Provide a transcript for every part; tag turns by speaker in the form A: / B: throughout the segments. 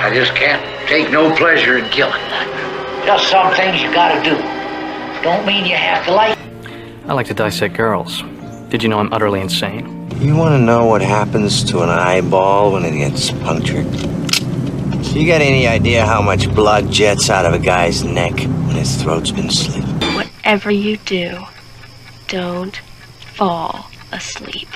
A: I just can't take no pleasure in killing. Just some things you gotta do. Don't mean you have to like.
B: I like to dissect girls. Did you know I'm utterly insane?
C: You want to know what happens to an eyeball when it gets punctured? You got any idea how much blood jets out of a guy's neck when his throat's been slit?
D: Whatever you do, don't fall asleep.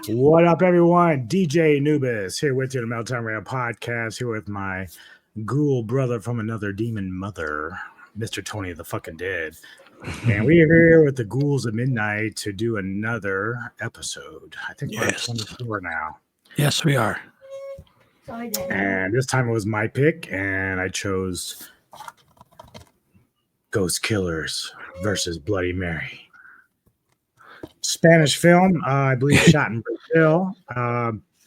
E: What up, everyone? DJ Anubis here with you, the Meltdown Radio Podcast, here with my ghoul brother from another demon mother, Mr. Tony the fucking Dead. And we are here with the Ghouls at Midnight to do another episode. I think we're at 24 now.
F: Yes, we are.
E: And this time it was my pick, and I chose Ghost Killers versus Bloody Mary. Spanish film, I believe, shot in Brazil.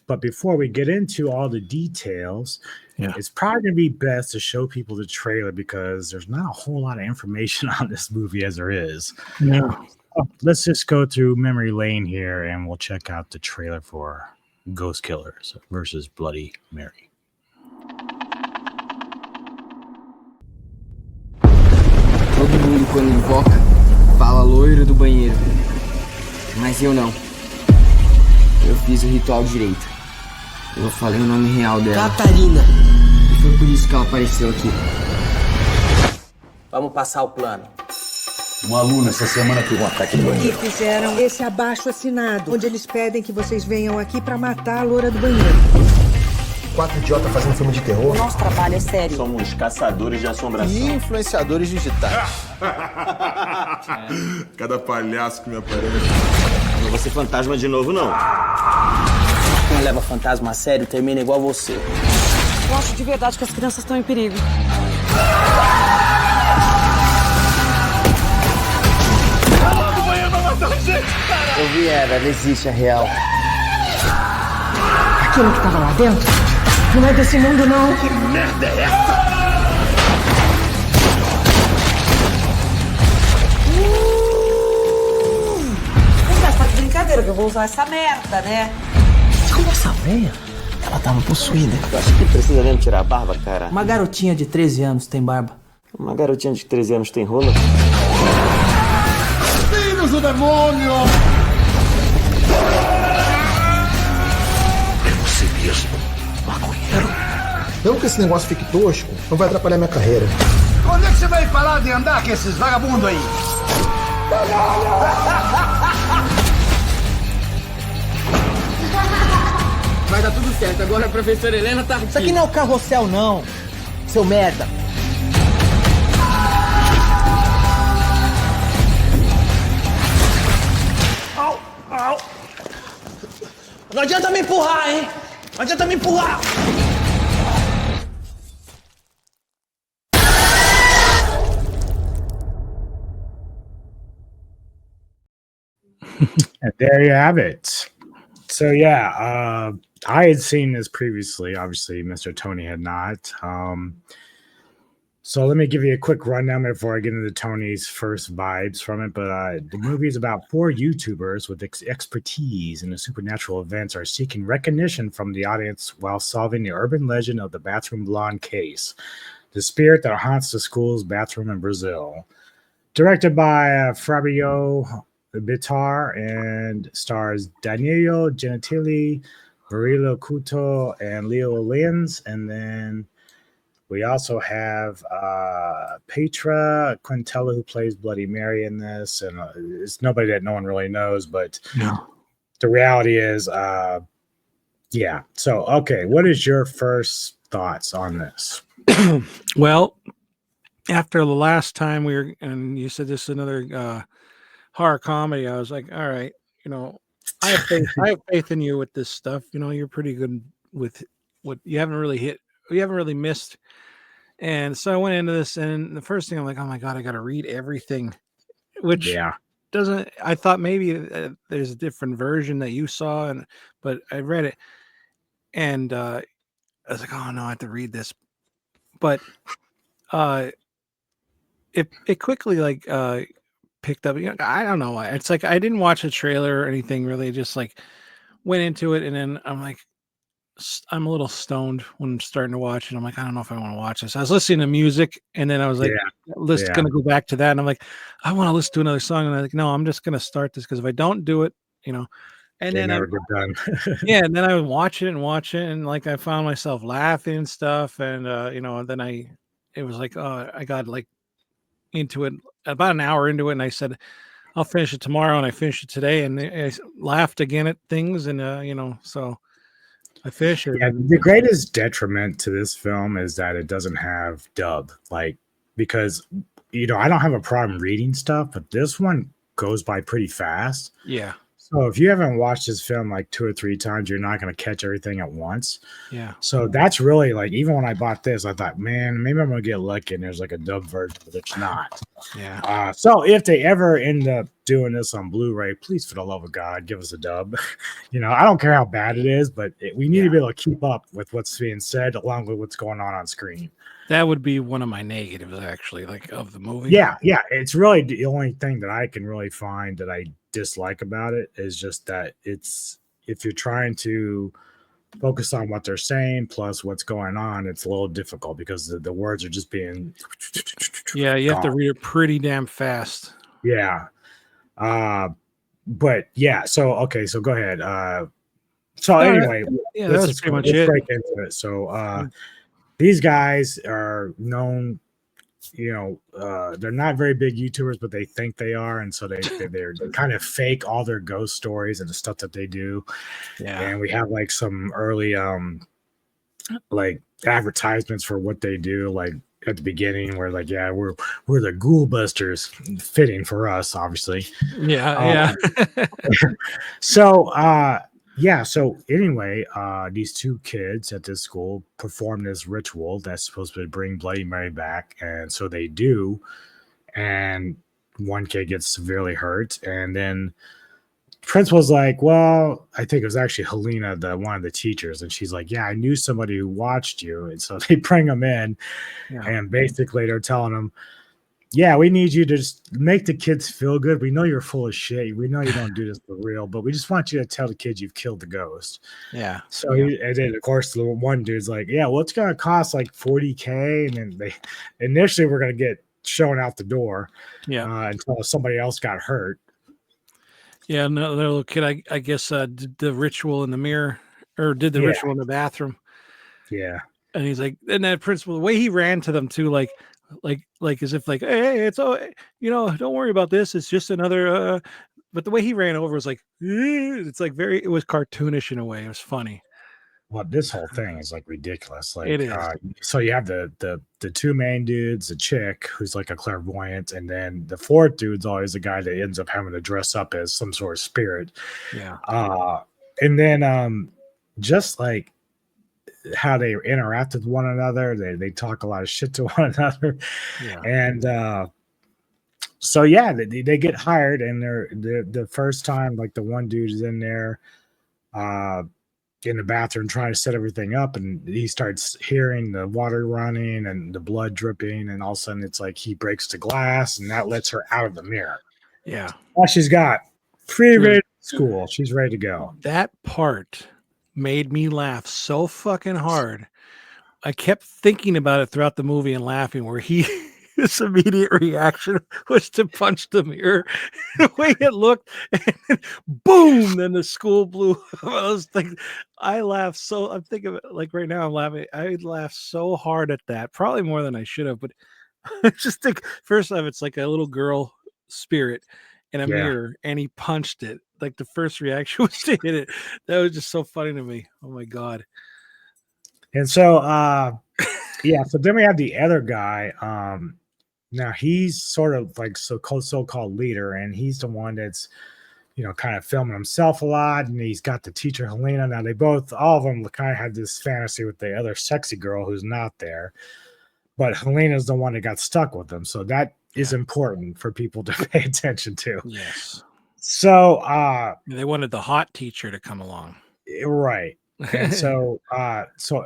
E: But before we get into all the details, it's probably going to be best to show people the trailer because there's not a whole lot of information on this movie as there is.
F: No.
E: Let's just go through memory lane here and we'll check out the trailer for Ghost Killers versus Bloody Mary.
G: Todo mundo, quando invoca, fala loira do banheiro. Mas eu não. Eu fiz o ritual direito. Eu falei o nome real dela. Catarina! E foi por isso que ela apareceu aqui.
H: Vamos passar o plano.
I: Uma aluna essa semana teve um ataque no banheiro.
J: E fizeram esse abaixo-assinado, onde eles pedem que vocês venham aqui pra matar a loura do banheiro.
I: 4 idiotas fazendo filme de terror.
J: O nosso trabalho é sério.
I: Somos caçadores de assombração.
K: E influenciadores digitais.
L: Cada palhaço que me aparece.
C: Não vou ser fantasma de novo, não.
H: Quem leva fantasma a sério termina igual você.
J: Eu acho de verdade que as crianças estão em perigo.
G: Eu vi ela existe, é real.
J: Aquilo que tava lá dentro não é desse mundo, não.
I: Que merda é essa?
J: Mas tá de brincadeira que eu vou usar essa merda, né?
H: Como essa velha? Ela tava possuída.
C: Eu acho que precisa mesmo tirar a barba, cara.
H: Uma garotinha de 13 anos tem barba.
C: Uma garotinha de 13 anos tem rola?
I: Filhos do demônio!
L: É você mesmo, maconheiro.
K: Mesmo que esse negócio fique tosco, não vai atrapalhar minha carreira.
I: Quando é que você vai parar de andar com esses vagabundos aí?
G: Vai dar tudo certo, agora a professora Helena tá aqui.
H: Isso aqui não é o carrossel, não. Seu merda.
I: Au! Não adianta me empurrar, hein? Não adianta me empurrar!
E: And there you have it. So yeah, I had seen this previously. Obviously, Mr. Tony had not. So let me give you a quick rundown before I get into Tony's first vibes from it. But the movie is about 4 YouTubers with expertise in the supernatural events are seeking recognition from the audience while solving the urban legend of the bathroom blonde case, the spirit that haunts the school's bathroom in Brazil. Directed by Fabio Bittar and stars Danilo Gentili, Murilo Couto, and Leo Lins. And then we also have Petra Quintella, who plays Bloody Mary in this. And it's nobody that no one really knows, but the reality is, yeah. So, okay, what is your first thoughts on this?
F: Well, after the last time we were, and you said this is another horror comedy, I was like, all right, you know, I have faith in you with this stuff. You know, you're pretty good with what you haven't really missed. And so I went into this, and the first thing I'm like, oh my God, I got to read everything, which doesn't, I thought maybe there's a different version that you saw, but I read it and I was like, oh no, I have to read this. But it quickly picked up. You know, I don't know why. It's like I didn't watch a trailer or anything really. Just like went into it, and then I'm like, I'm a little stoned when I'm starting to watch it. I'm like, I don't know if I want to watch this. I was listening to music, and then I was like, gonna go back to that, and I'm like, I want to listen to another song, and I'm like, no, I'm just gonna start this because if I don't do it, you know. And then
E: never get done.
F: and then I would watch it, and like I found myself laughing and stuff, and you know, then it was like, I got like into it about an hour into it, and I said I'll finish it tomorrow, and I finished it today, and I laughed again at things, and you know, so I finished it.
E: Yeah, the greatest detriment to this film is that it doesn't have dub, like, because you know I don't have a problem reading stuff, but this one goes by pretty fast.
F: Yeah.
E: So if you haven't watched this film like 2 or 3 times, you're not going to catch everything at once.
F: Yeah.
E: So that's really like, even when I bought this, I thought, man, maybe I'm going to get lucky and there's like a dub version, but it's not.
F: Yeah.
E: So if they ever end up doing this on Blu-ray, please, for the love of God, give us a dub. I don't care how bad it is, but we need to be able to keep up with what's being said along with what's going on screen.
F: That would be one of my negatives, actually, like of the movie.
E: Yeah. It's really the only thing that I can really find that I dislike about it is just that if you're trying to focus on what they're saying plus what's going on, it's a little difficult because the words are just being
F: you have to read it pretty damn fast.
E: But yeah, so go ahead. Anyway,
F: that's pretty much it.
E: Break into it. So these guys are known, they're not very big YouTubers, but they think they are, and so they kind of fake all their ghost stories and the stuff that they do. And we have like some early like advertisements for what they do, like at the beginning, where like, we're the Ghouls, fitting for us, obviously. So anyway, these two kids at this school perform this ritual that's supposed to bring Bloody Mary back, and so they do, and one kid gets severely hurt, and then principal's like, well, I think it was actually Helena, one of the teachers, and she's like, I knew somebody who watched you, and so they bring him in, and basically they're telling him, we need you to just make the kids feel good. We know you're full of shit. We know you don't do this for real, but we just want you to tell the kids you've killed the ghost. So and then of course the one dude's like, well, it's gonna cost like $40,000, and then they initially were gonna get shown out the door until somebody else got hurt.
F: No, the little kid, I guess, did the ritual in the mirror, or did the ritual in the bathroom. And he's like, and that principal, the way he ran to them too, like as if like, hey, it's don't worry about this. It's just another. But the way he ran over was like, it's like it was cartoonish in a way. It was funny.
E: Well, this whole thing is like ridiculous. Like,
F: it is.
E: So you have the two main dudes, the chick who's like a clairvoyant, and then the fourth dude's always the guy that ends up having to dress up as some sort of spirit. And then just like how they interact with one another, they talk a lot of shit to one another, and so they get hired, and they're the first time, like the one dude is in there in the bathroom trying to set everything up, and he starts hearing the water running and the blood dripping, and all of a sudden it's like he breaks the glass, and that lets her out of the mirror. Well, she's got ready school. She's ready to go.
F: That part made me laugh so fucking hard. I kept thinking about it throughout the movie and laughing, where his immediate reaction was to punch the mirror. The way it looked, and then boom, then the school blew up. I was thinking, I laughed so, I'm thinking of it like right now, I'm laughing. I laughed so hard at that, probably more than I should have, but I just think, first off, it's like a little girl spirit in a mirror, and he punched it. Like the first reaction was to hit it. That was just so funny to me. Oh my God.
E: And so so then we have the other guy. Now he's sort of like so-called leader, and he's the one that's kind of filming himself a lot, and he's got the teacher Helena. Now all of them kind of had this fantasy with the other sexy girl who's not there, but Helena's the one that got stuck with them, so that is important for people to pay attention to. So
F: they wanted the hot teacher to come along,
E: right? And so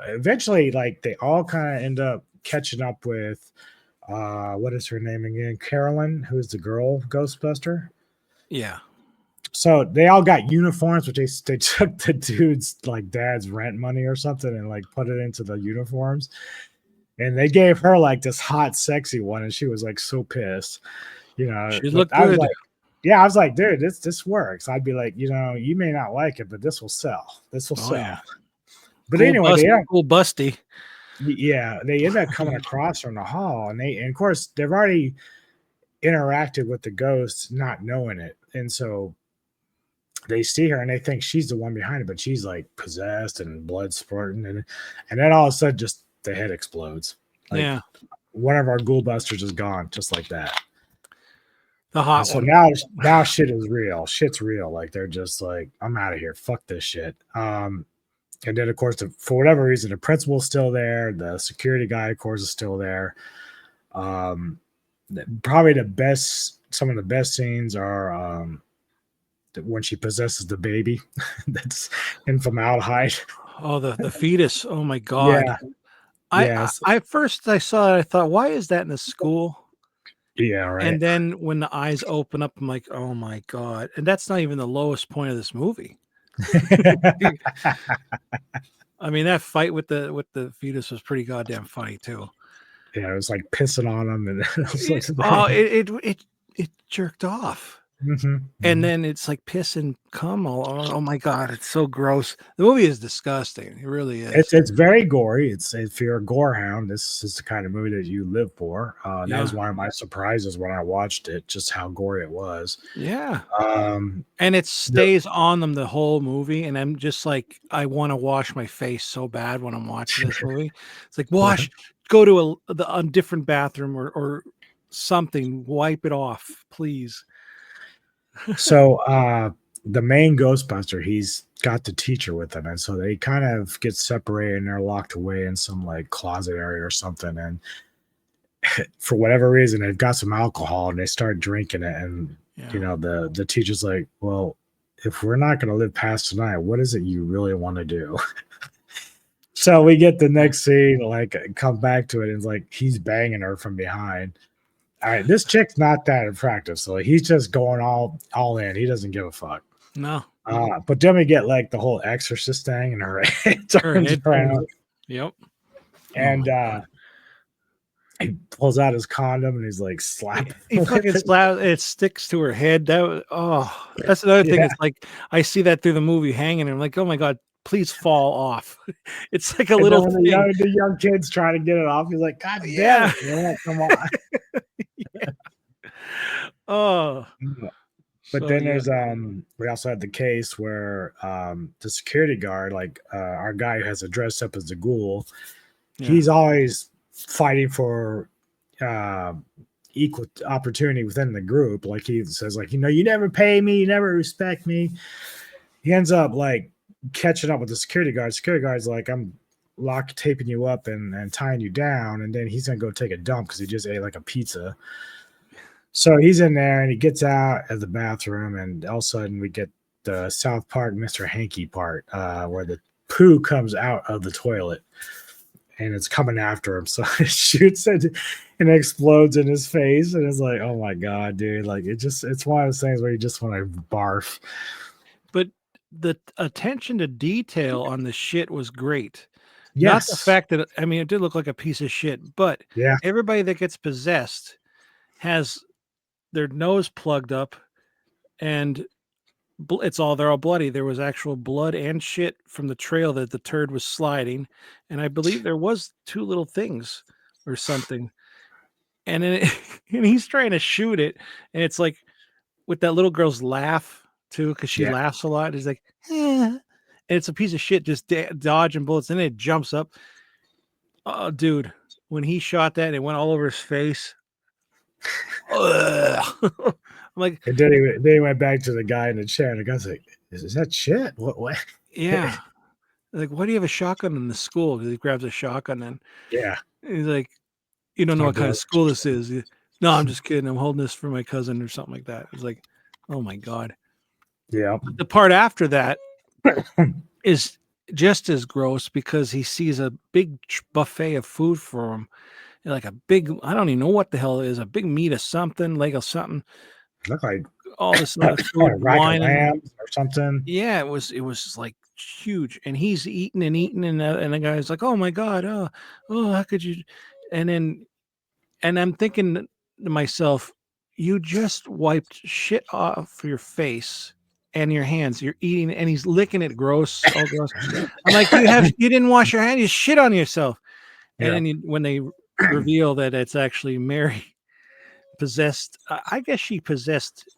E: eventually, like, they all kind of end up catching up with what is her name again? Carolyn, who's the girl ghostbuster. So they all got uniforms, which they took the dude's like dad's rent money or something and like put it into the uniforms, and they gave her like this hot, sexy one, and she was like so pissed.
F: She looked good.
E: I was like, dude, this works. I'd be like, you may not like it, but this will sell. This will sell. But
F: cool
E: anyway,
F: cool busty.
E: They end up coming across from the hall, and of course they've already interacted with the ghost, not knowing it, and so they see her and they think she's the one behind it, but she's like possessed and blood spurting, and then all of a sudden, just the head explodes. Like, one of our Ghouls is gone, just like that.
F: The hot
E: so
F: one.
E: now shit is real. Shit's real. Like, they're just like, I'm out of here. Fuck this shit. And then, of course, for whatever reason, the principal's still there. The security guy, of course, is still there. probably some of the best scenes are when she possesses the baby that's in formaldehyde.
F: Oh, the fetus. Oh my God.
E: Yeah.
F: I,
E: Yes.
F: first I saw it, I thought, why is that in the school?
E: Yeah, right.
F: And then when the eyes open up, I'm like, oh my God. And that's not even the lowest point of this movie. I mean, that fight with the fetus was pretty goddamn funny too.
E: Yeah, it was like pissing on him and
F: It jerked off.
E: Mhm,
F: And
E: mhm.
F: then it's like piss and cum all. Oh my God, it's so gross. The movie is disgusting. It really is.
E: It's very gory. If you're a gore hound, this is the kind of movie that you live for. That was
F: Yeah.
E: one of my surprises when I watched it, just how gory it was.
F: Yeah.
E: Um,
F: And it stays on them the whole movie. And I'm just like, I want to wash my face so bad when I'm watching this movie. It's like, go to a different bathroom or something, wipe it off, please.
E: so the main Ghostbuster, he's got the teacher with him, and so they kind of get separated and they're locked away in some like closet area or something. And for whatever reason, they've got some alcohol and they start drinking it. And the teacher's like, well, if we're not going to live past tonight, what is it you really want to do? So we get the next scene, like come back to it, and it's like he's banging her from behind. All right, this chick's not that attractive, so he's just going all in. He doesn't give a fuck.
F: No.
E: But then we get like the whole exorcist thing, and her head turns around.
F: Yep.
E: And he pulls out his condom and he's like slapping.
F: He fucking slaps it, sticks to her head. That's another thing.
E: Yeah.
F: It's like I see that through the movie hanging, and I'm like, oh my God, please fall off. It's like a
E: And
F: little
E: then when
F: thing.
E: the young kid's trying to get it off, he's like, God damn it. Yeah, come on.
F: Oh.
E: But
F: So,
E: then
F: yeah.
E: there's we also had the case where the security guard, like our guy who has a dress up as a ghoul, he's always fighting for equal opportunity within the group. Like he says, like, you never pay me, you never respect me. He ends up like catching up with the security guard. Security guard's like, I'm taping you up and tying you down, and then he's gonna go take a dump because he just ate like a pizza. So he's in there and he gets out of the bathroom, and all of a sudden we get the South Park Mr. Hanky part where the poo comes out of the toilet and it's coming after him. So it shoots it and explodes in his face. And it's like, oh my God, dude. Like it's one of those things where you just want to barf.
F: But the attention to detail on the shit was great.
E: Yes.
F: Not the fact that, I mean, it did look like a piece of shit, but
E: yeah,
F: everybody that gets possessed has their nose plugged up and they're all bloody. There was actual blood and shit from the trail that the turd was sliding. And I believe there was 2 little things or something. And then and he's trying to shoot it. And it's like with that little girl's laugh too, because she laughs a lot. He's like, and it's a piece of shit just dodging bullets. And then it jumps up. Oh, dude, when he shot that, it went all over his face. I'm like,
E: and then he went back to the guy in the chair, and the guy's like, "Is that shit? What?"
F: Yeah, like, why do you have a shotgun in the school? Because he grabs a shotgun, and he's like, "You don't know what kind of school this is." No, I'm just kidding. I'm holding this for my cousin or something like that. It's like, oh my God.
E: Yeah.
F: The part after that is just as gross because he sees a big buffet of food for him. Like a big, I don't even know what the hell it is, a big meat of something, leg of something.
E: Look like
F: all this other food, wine,
E: lambs or something.
F: Yeah, it was like huge, and he's eating and eating, and the guy's like, "Oh my God, oh, how could you?" And I'm thinking to myself, you just wiped shit off your face and your hands. You're eating, and he's licking it, gross, all gross. I'm like, you didn't wash your hands, you shit on yourself. And then when they reveal that it's actually Mary possessed, I guess she possessed.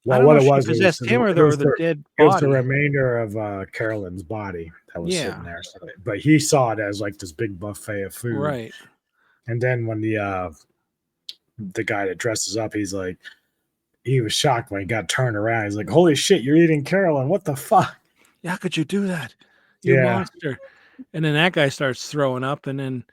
E: Well, what it was
F: possessed him or the dead body.
E: It was the remainder of Carolyn's body that was sitting there. So, but he saw it as like this big buffet of food,
F: right?
E: And then when the guy that dresses up, he's like, he was shocked when he got turned around. He's like, "Holy shit, you're eating Carolyn! What the fuck?
F: How could you do that? You monster!" And then that guy starts throwing up, and then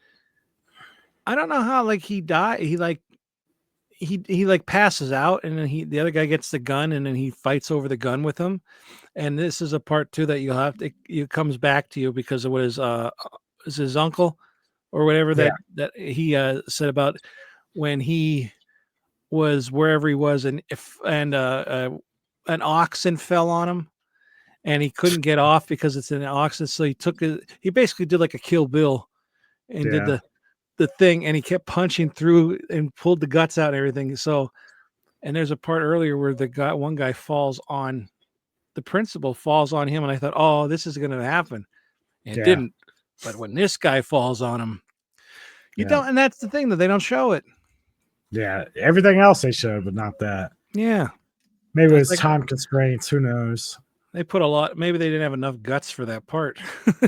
F: I don't know how like he died. He like passes out, and then the other guy gets the gun, and then he fights over the gun with him. And this is a part too that you'll have to it comes back to you because of what is his uncle or whatever
E: Yeah.
F: that he said about when he was wherever he was, and an oxen fell on him and he couldn't get off because it's an oxen. So he basically did like a Kill Bill and did
E: Yeah.
F: the thing, and he kept punching through and pulled the guts out and everything. So, and there's a part earlier where one guy falls on the principal falls on him, and I thought, oh, this is going to happen. It didn't. But when this guy falls on him, you don't, and that's the thing that they don't show it.
E: Yeah, everything else they showed, but not that.
F: Yeah.
E: Maybe
F: It's
E: it's time constraints. Who knows?
F: They put a lot. Maybe they didn't have enough guts for that part.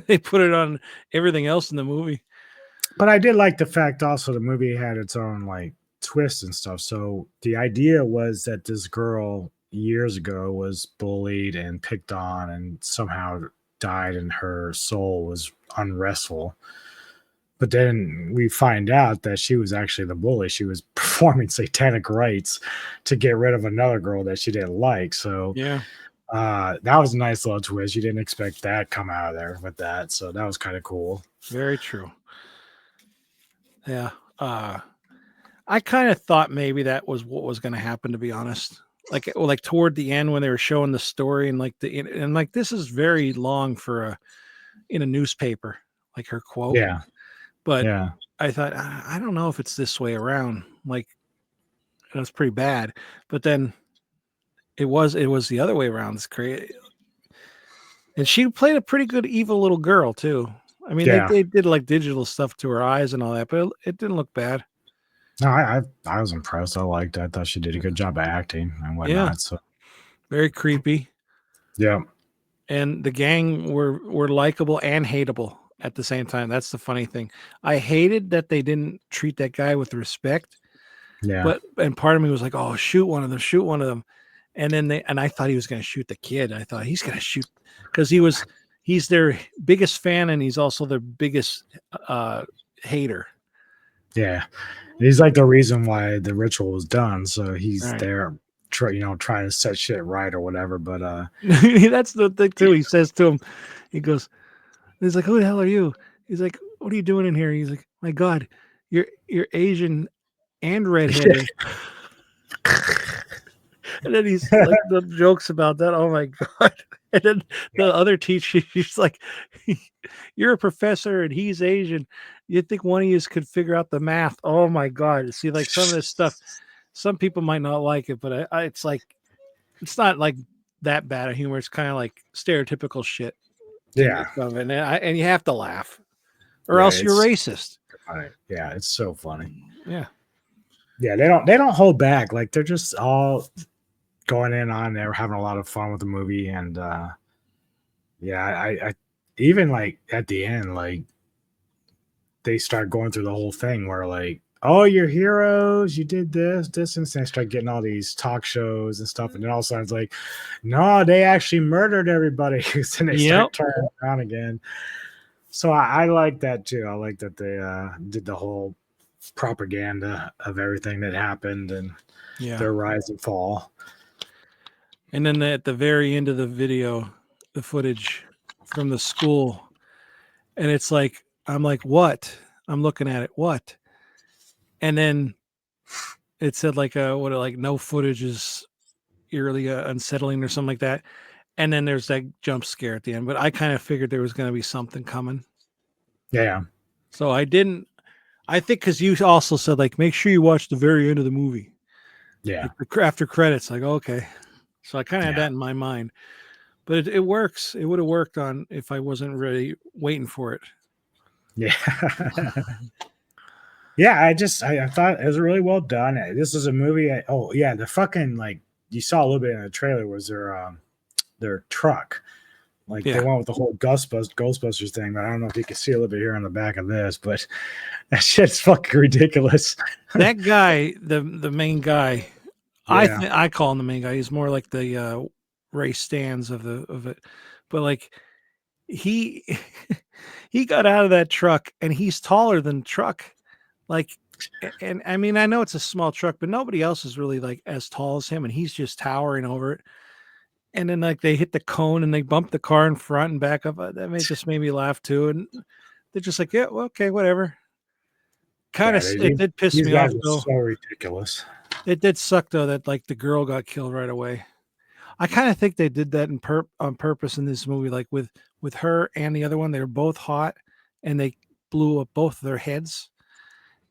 F: They put it on everything else in the movie.
E: But I did like the fact also the movie had its own like twist and stuff. So the idea was that this girl years ago was bullied and picked on and somehow died and her soul was unrestful. But then we find out that she was actually the bully. She was performing satanic rites to get rid of another girl that she didn't like. So
F: yeah,
E: that was a nice little twist. You didn't expect that come out of there with that. So that was kind of cool.
F: Very true. Yeah. I kind of thought maybe that was what was going to happen, to be honest. Like toward the end when they were showing the story and like this is very long for in a newspaper, like her quote.
E: Yeah.
F: But
E: yeah.
F: I thought, I don't know if it's this way around. Like it was pretty bad, but then it was the other way around. It's crazy. And she played a pretty good evil little girl too. I mean, they did like digital stuff to her eyes and all that, but it didn't look bad.
E: No, I was impressed. I liked it. I thought she did a good job of acting and whatnot.
F: Yeah.
E: So
F: very creepy.
E: Yeah.
F: And the gang were likable and hateable at the same time. That's the funny thing. I hated that they didn't treat that guy with respect.
E: Yeah.
F: And part of me was like, oh, shoot one of them. And then I thought he was going to shoot the kid. I thought he's going to shoot because he's their biggest fan and he's also their biggest hater.
E: Yeah. He's like the reason why the ritual was done. So he's there, trying to set shit right or whatever. But
F: that's the thing too. He says to him, he's like, who the hell are you? He's like, what are you doing in here? He's like, my God, you're Asian and redheaded. And then he's like the jokes about that. Oh my God. And then the other teacher, she's like, you're a professor and he's Asian. You'd think one of you could figure out the math. Oh my God. See, like some of this stuff, some people might not like it, but it's like, it's not like that bad of humor. It's kind of like stereotypical shit.
E: Yeah.
F: And you have to laugh or else you're racist.
E: Funny. Yeah. It's so funny.
F: Yeah.
E: Yeah. They don't hold back. Like they're just all going in on there, having a lot of fun with the movie. And I even like at the end, like they start going through the whole thing where like, oh, you're heroes, you did this, and they start getting all these talk shows and stuff. And then all of a sudden it's like, no, they actually murdered everybody. And they start turning around again. So I like that too. I like that they did the whole propaganda of everything that happened and their rise and fall.
F: And then at the very end of the video, the footage from the school, and it's like, I'm like, what? I'm looking at it. What? And then it said like, no footage is eerily unsettling or something like that. And then there's that jump scare at the end, but I kind of figured there was going to be something coming.
E: Yeah.
F: So I think because you also said like, make sure you watch the very end of the movie.
E: Yeah.
F: After credits, like, okay. So I kind of had that in my mind, but it works. It would have worked on if I wasn't really waiting for it.
E: Yeah. Yeah. I thought it was really well done. This is a movie. The fucking, like you saw a little bit in the trailer was their truck. Like they went with the whole Ghostbusters thing, but I don't know if you can see a little bit here on the back of this, but that shit's fucking ridiculous.
F: That guy, the main guy, I call him the main guy. He's more like the Ray Stans of it, but like he got out of that truck and he's taller than the truck. Like, and I mean, I know it's a small truck, but nobody else is really like as tall as him, and he's just towering over it. And then like they hit the cone and they bump the car in front and back up. Just made me laugh too. And they're just like, yeah, well, okay, whatever. Kind of, it did piss me off
E: guys are
F: though.
E: so ridiculous.
F: It did suck though that like the girl got killed right away. I kind of think they did that on purpose in this movie, like with her and the other one. They were both hot, and they blew up both of their heads.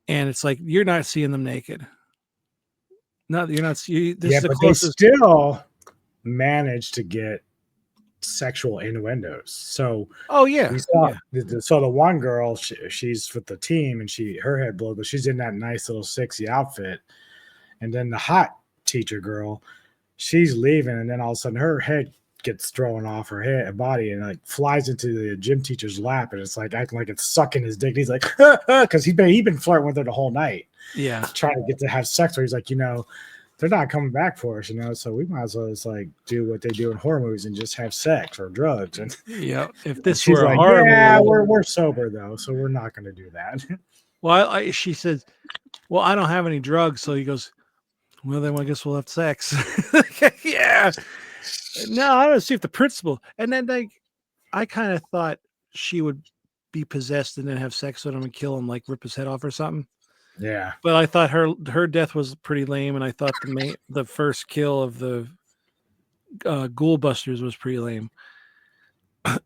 F: And it's like you're not seeing them naked. No, you're not. This is the
E: but
F: closest.
E: they still managed to get sexual innuendos. So,
F: oh yeah,
E: we saw. So the one girl, she's with the team, and her head blows, but she's in that nice little sexy outfit. And then the hot teacher girl, she's leaving, and then all of a sudden her head gets thrown off her body and like flies into the gym teacher's lap, and it's like acting like it's sucking his dick. And he's like, because he'd been flirting with her the whole night, trying to get to have sex. Where he's like, they're not coming back for us, so we might as well just like do what they do in horror movies and just have sex or drugs. And
F: if this
E: she's
F: were
E: like,
F: a horror movie,
E: we're sober though, so we're not going to do that.
F: Well, she says, well, I don't have any drugs, so he goes, well, then I guess we'll have sex. Yeah. No, I don't see if the principal. And then I kind of thought she would be possessed and then have sex with him and kill him, like rip his head off or something.
E: Yeah.
F: But I thought her death was pretty lame, and I thought the first kill of the Ghouls was pretty lame.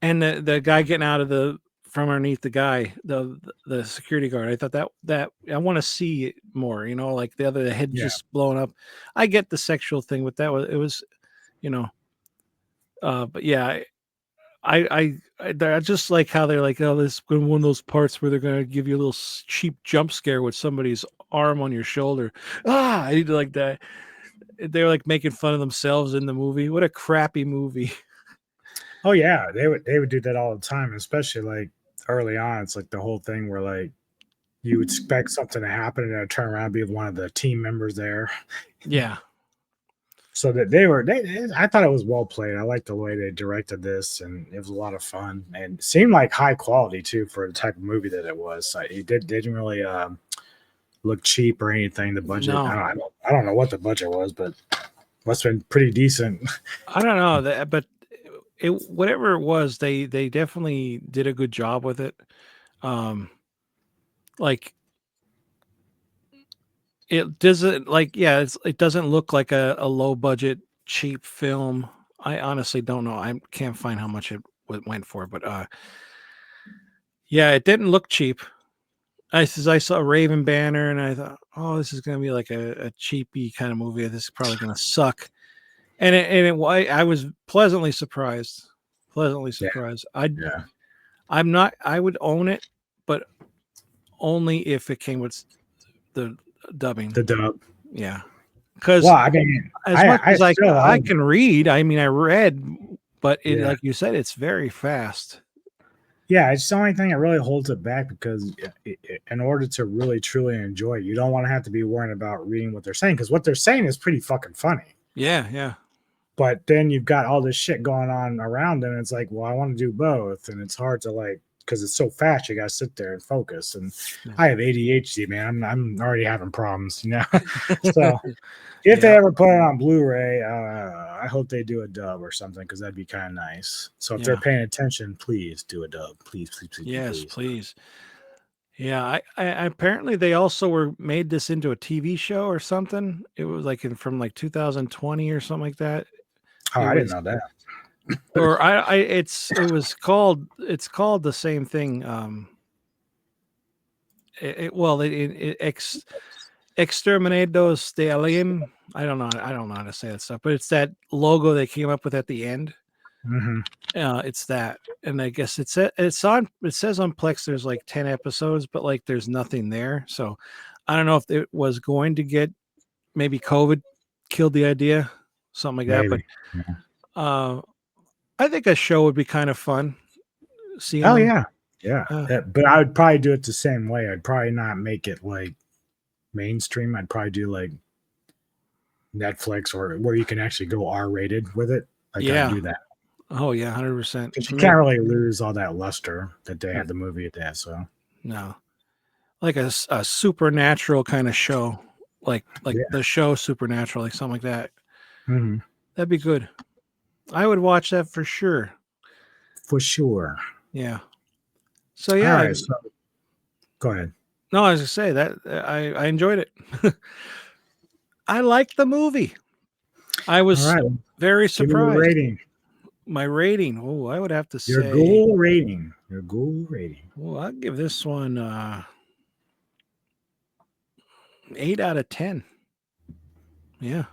F: And the guy getting out of from underneath the guy, the security guard. I thought that I want to see it more, like the head just blowing up. I get the sexual thing, but it was, but yeah, I just like how they're like, oh, this is one of those parts where they're going to give you a little cheap jump scare with somebody's arm on your shoulder. I need to like that. They were like making fun of themselves in the movie. What a crappy movie.
E: Oh yeah, they would do that all the time, especially like early on. It's like the whole thing where like you would expect something to happen and it'd turn around and be one of the team members there.
F: Yeah.
E: So that I thought it was well played. I liked the way they directed this, and it was a lot of fun and it seemed like high quality too for the type of movie that it was. So it didn't really look cheap or anything. The budget,
F: No.
E: I don't know what the budget was, but must have been pretty decent.
F: I don't know but whatever it was, they definitely did a good job with it. Like it doesn't it doesn't look like a low budget cheap film. I honestly don't know. I can't find how much it went for, but it didn't look cheap. I saw Raven Banner and I thought, oh, this is going to be like a cheapy kind of movie. This is probably going to suck. And I was pleasantly surprised. I would own it, but only if it came with the dubbing.
E: The dub.
F: Yeah. Because
E: much
F: as I can read, I mean, I read, but like you said, it's very fast.
E: Yeah, it's the only thing that really holds it back because in order to really truly enjoy it, you don't want to have to be worrying about reading what they're saying because what they're saying is pretty fucking funny.
F: Yeah.
E: But then you've got all this shit going on around them. And it's like, well, I want to do both. And it's hard to like, because it's so fast, you got to sit there and focus. And I have ADHD, man. I'm already having problems, So if they ever put it on Blu-ray, I hope they do a dub or something because that'd be kind of nice. So if they're paying attention, please do a dub. Please.
F: Yes, please. Yeah, I apparently they also made this into a TV show or something. It was like from like 2020 or something like that.
E: Oh, I didn't know that.
F: Or it's called the same thing. Exterminados de Alien. I don't know how to say that stuff, but it's that logo they came up with at the end.
E: Mm-hmm.
F: It's that, and I guess it says on Plex there's like 10 episodes, but like there's nothing there. So I don't know if it was going to get, maybe COVID killed the idea, something like that. But I think a show would be kind of fun. Seeing them.
E: But I would probably do it the same way. I'd probably not make it like mainstream. I'd probably do like Netflix or where you can actually go R-rated with it. I'd do that.
F: Oh yeah, 100%.
E: You can't really lose all that luster that they had the movie at that. So
F: no, like a supernatural kind of show, like the show Supernatural, like something like that.
E: Mm-hmm.
F: That'd be good. I would watch that for sure.
E: For sure.
F: Yeah. So yeah.
E: All right. So, go ahead.
F: No, I was gonna say that I enjoyed it. I liked the movie. I was very surprised.
E: Give me a rating.
F: My rating. Oh, I would have to say
E: Your Ghoul rating. Your Ghoul rating.
F: Well, I'll give this one 8 out of 10. Yeah.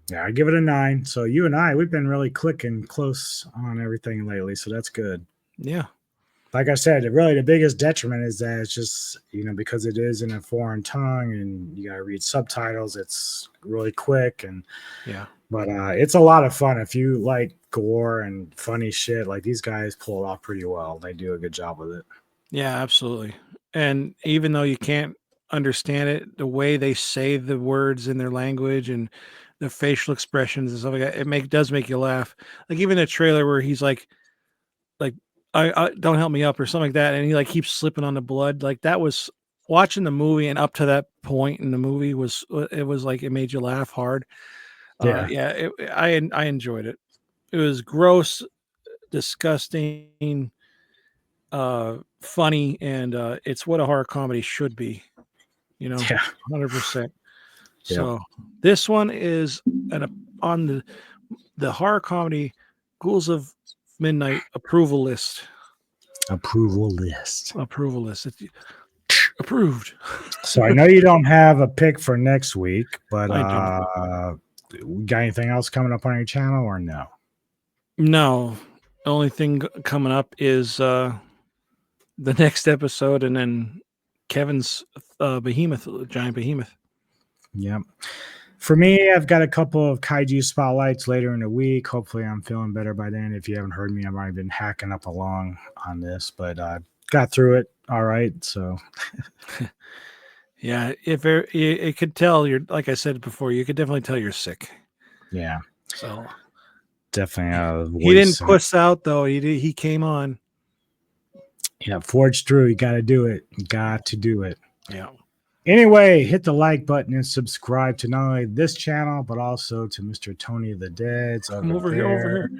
E: Yeah, I give it a 9. So you and we've been really clicking close on everything lately. So that's good.
F: Yeah.
E: Like I said, really the biggest detriment is that it's just, because it is in a foreign tongue and you got to read subtitles, it's really quick. But it's a lot of fun. If you like gore and funny shit, like these guys pull it off pretty well. They do a good job with it.
F: Yeah, absolutely. And even though you can't understand it, the way they say the words in their language and the facial expressions and stuff like that, it does make you laugh. Like even the trailer where he's like I don't help me up or something like that, and he like keeps slipping on the blood. Like that was watching the movie, and up to that point in the movie was like it made you laugh hard. I enjoyed it. It was gross, disgusting, funny, and it's what a horror comedy should be. 100%. So this one is on the horror comedy Ghouls of Midnight approval list.
E: Approval list.
F: It's approved.
E: So I know you don't have a pick for next week, but
F: I
E: got anything else coming up on your channel or no?
F: No. The only thing coming up is the next episode, and then Kevin's behemoth, giant behemoth.
E: Yep. For me, I've got a couple of kaiju spotlights later in the week. Hopefully, I'm feeling better by then. If you haven't heard me, I've already been hacking up along on this, but got through it all right. So,
F: yeah, if it could tell you're, like I said before, you could definitely tell you're sick.
E: Yeah.
F: So
E: definitely.
F: He didn't puss out though. He came on.
E: Yeah, forged through. You got to do it. You got to do it.
F: Yeah.
E: Anyway, hit the like button and subscribe to not only this channel, but also to Mr. Tony of the Dead's over here.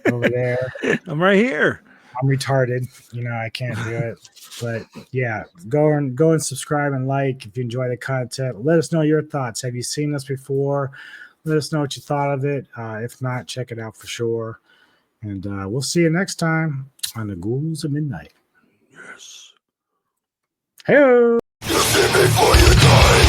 E: Over there.
F: I'm right here.
E: I'm retarded. I can't do it. But yeah, go and subscribe and like if you enjoy the content. Let us know your thoughts. Have you seen this before? Let us know what you thought of it. If not, check it out for sure. And we'll see you next time on the Ghouls of Midnight.
F: Yes.
E: Hey.
L: Before you die.